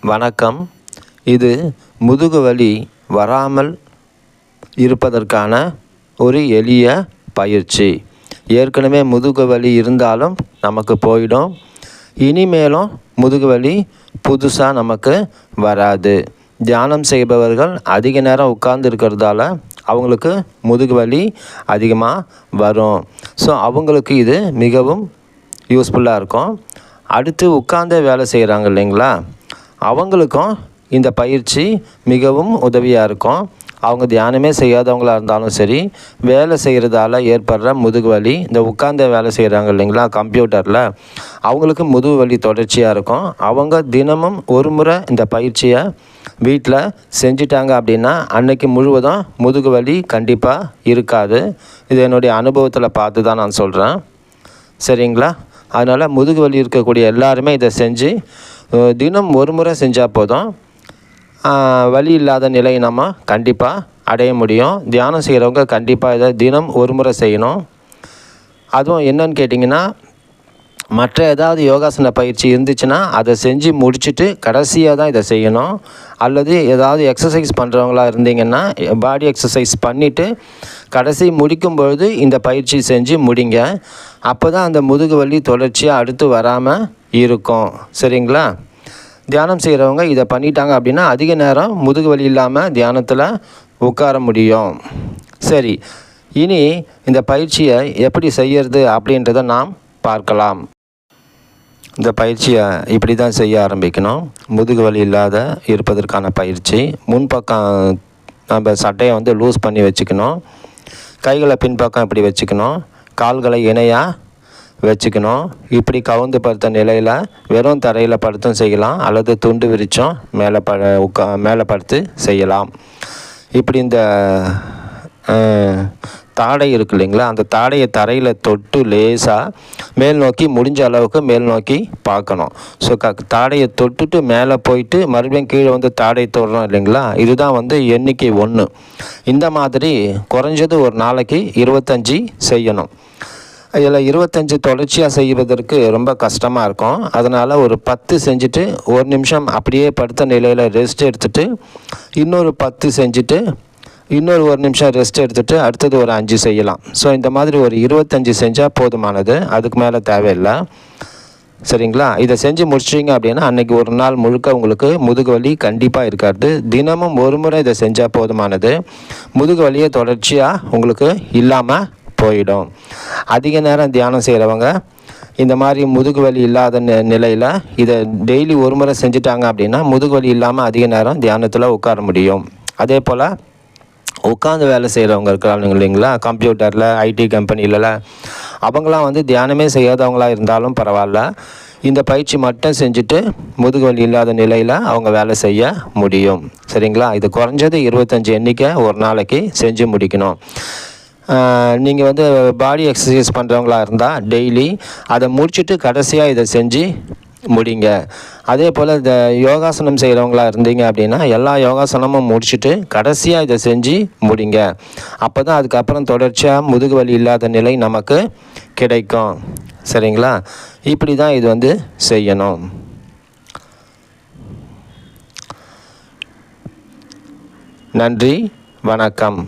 வணக்கம். இது முதுகு வலி வராமல் இருப்பதற்கான ஒரு எளிய பயிற்சி. ஏற்கனவே முதுகு வலி இருந்தாலும் நமக்கு போயிடும். இனிமேலும் முதுகு வலி புதுசாக நமக்கு வராது. தியானம் செய்பவர்கள் அதிக நேரம் உட்கார்ந்து இருக்கிறதால அவங்களுக்கு முதுகு வலி அதிகமாக வரும். ஸோ அவங்களுக்கு இது மிகவும் யூஸ்ஃபுல்லாக இருக்கும். அடுத்து உட்கார்ந்தே வேலை செய்கிறாங்க இல்லைங்களா, அவங்களுக்கும் இந்த பயிற்சி மிகவும் உதவியாக இருக்கும். அவங்க தியானமே செய்யாதவங்களாக இருந்தாலும் சரி, வேலை செய்கிறதால ஏற்படுற முதுகு வலி, இந்த உட்கார்ந்தே வேலை செய்கிறாங்க இல்லைங்களா கம்ப்யூட்டரில், அவங்களுக்கு முதுகு வலி தொடர்ச்சியாக இருக்கும். அவங்க தினமும் ஒரு முறை இந்த பயிற்சியை வீட்டில் செஞ்சிட்டாங்க அப்படின்னா அன்னைக்கு முழுவதும் முதுகு வலி கண்டிப்பாக இருக்காது. இது என்னுடைய அனுபவத்தில் பார்த்து தான் நான் சொல்கிறேன். சரிங்களா? அதனால் முதுகு வலி இருக்கக்கூடிய எல்லாருமே இதை செஞ்சு தினம் ஒரு முறை செஞ்சால் போதும். வலி இல்லாத நிலையை நம்ம கண்டிப்பாக அடைய முடியும். தியானம் செய்கிறவங்க கண்டிப்பாக இதை தினம் ஒரு முறை செய்யணும். அதுவும் என்னன்னு கேட்டிங்கன்னா, மற்ற ஏதாவது யோகாசன பயிற்சி இருந்துச்சுன்னா அதை செஞ்சு முடிச்சுட்டு கடைசியாக தான் இதை செய்யணும். அல்லது ஏதாவது எக்ஸசைஸ் பண்ணுறவங்களா இருந்தீங்கன்னா பாடி எக்ஸசைஸ் பண்ணிவிட்டு கடைசி முடிக்கும்பொழுது இந்த பயிற்சி செஞ்சு முடிங்க. அப்போ தான் அந்த முதுகு வலி தொடர்ச்சியாக அடுத்து வராமல் இருக்கும். சரிங்களா? தியானம் செய்கிறவங்க இதை பண்ணிட்டாங்க அப்படின்னா அதிக நேரம் முதுகு வலி இல்லாமல் தியானத்தில் உட்கார முடியும். சரி, இனி இந்த பயிற்சியை எப்படி செய்யறது அப்படின்றத நாம் பார்க்கலாம். இந்த பயிற்சியை இப்படி தான் செய்ய ஆரம்பிக்கணும். முதுகு வலி இல்லாத இருப்பதற்கான பயிற்சி. முன்பக்கம் நம்ம சட்டையை லூஸ் பண்ணி வச்சுக்கணும். கைகளை பின்பக்கம் இப்படி வச்சுக்கணும். கால்களை இணையாக வச்சுக்கணும். இப்படி கவுந்து படுத்த நிலையில் வெறும் தரையில் படுத்தும் செய்யலாம், அல்லது துண்டு விரிச்சும் மேலே படுத்து செய்யலாம். இப்படி இந்த தாடை இருக்கு இல்லைங்களா, அந்த தாடையை தரையில் தொட்டு லேசாக மேல் நோக்கி முடிஞ்ச அளவுக்கு மேல் நோக்கி பார்க்கணும். ஸோ தாடையை தொட்டுட்டு மேலே போயிட்டு மறுபடியும் கீழே தாடை தொடுறோம் இல்லைங்களா, இதுதான் எண்ணிக்கை 1. இந்த மாதிரி குறைஞ்சது ஒரு நாளைக்கு 25 செய்யணும். இதில் 25 தொடர்ச்சியாக செய்வதற்கு ரொம்ப கஷ்டமாக இருக்கும். அதனால் ஒரு 10 செஞ்சுட்டு 1 நிமிஷம் அப்படியே படுத்த நிலையில் ரெஸ்ட் எடுத்துகிட்டு இன்னொரு 10 செஞ்சுட்டு இன்னொரு 1 நிமிஷம் ரெஸ்ட் எடுத்துகிட்டு அடுத்தது ஒரு 5 செய்யலாம். ஸோ இந்த மாதிரி ஒரு 25 செஞ்சால் போதுமானது, அதுக்கு மேலே தேவையில்லை. சரிங்களா? இதை செஞ்சு முடிச்சிட்டிங்க அப்படின்னா அன்றைக்கி ஒரு நாள் முழுக்க உங்களுக்கு முதுகு வலி கண்டிப்பாக இருக்காது. தினமும் ஒரு முறை இதை செஞ்சால் போதுமானது. முதுகு வலியை தொடர்ச்சியாக உங்களுக்கு இல்லாமல் போயிடும். அதிக நேரம் தியானம் செய்கிறவங்க இந்த மாதிரி முதுகு வலி இல்லாத நிலையில் இதை டெய்லி ஒரு முறை செஞ்சுட்டாங்க அப்படின்னா முதுகு வலி இல்லாமல் அதிக நேரம் தியானத்தில் உட்கார முடியும். அதே போல் உட்காந்து வேலை செய்கிறவங்க இருக்கிறாங்க இல்லைங்களா, கம்ப்யூட்டரில் ஐடி கம்பெனியில், அவங்களாம் தியானமே செய்யாதவங்களாக இருந்தாலும் பரவாயில்ல, இந்த பயிற்சி மட்டும் செஞ்சுட்டு முதுகு வலி இல்லாத நிலையில் அவங்க வேலை செய்ய முடியும். சரிங்களா? இது குறைஞ்சது 25 எண்ணிக்கை ஒரு நாளைக்கு செஞ்சு முடிக்கணும். நீங்கள் பாடி எக்ஸசைஸ் பண்ணுறவங்களா இருந்தால் டெய்லி அதை முடிச்சுட்டு கடைசியாக இதை செஞ்சு முடிங்க. அதே போல் இந்த யோகாசனம் செய்கிறவங்களா இருந்தீங்க அப்படின்னா எல்லா யோகாசனமும் முடிச்சுட்டு கடைசியாக இதை செஞ்சு முடிங்க. அப்போ தான் அதுக்கப்புறம் தொடர்ச்சியாக முதுகு வலி இல்லாத நிலை நமக்கு கிடைக்கும். சரிங்களா? இப்படி தான் இது செய்யணும். நன்றி, வணக்கம்.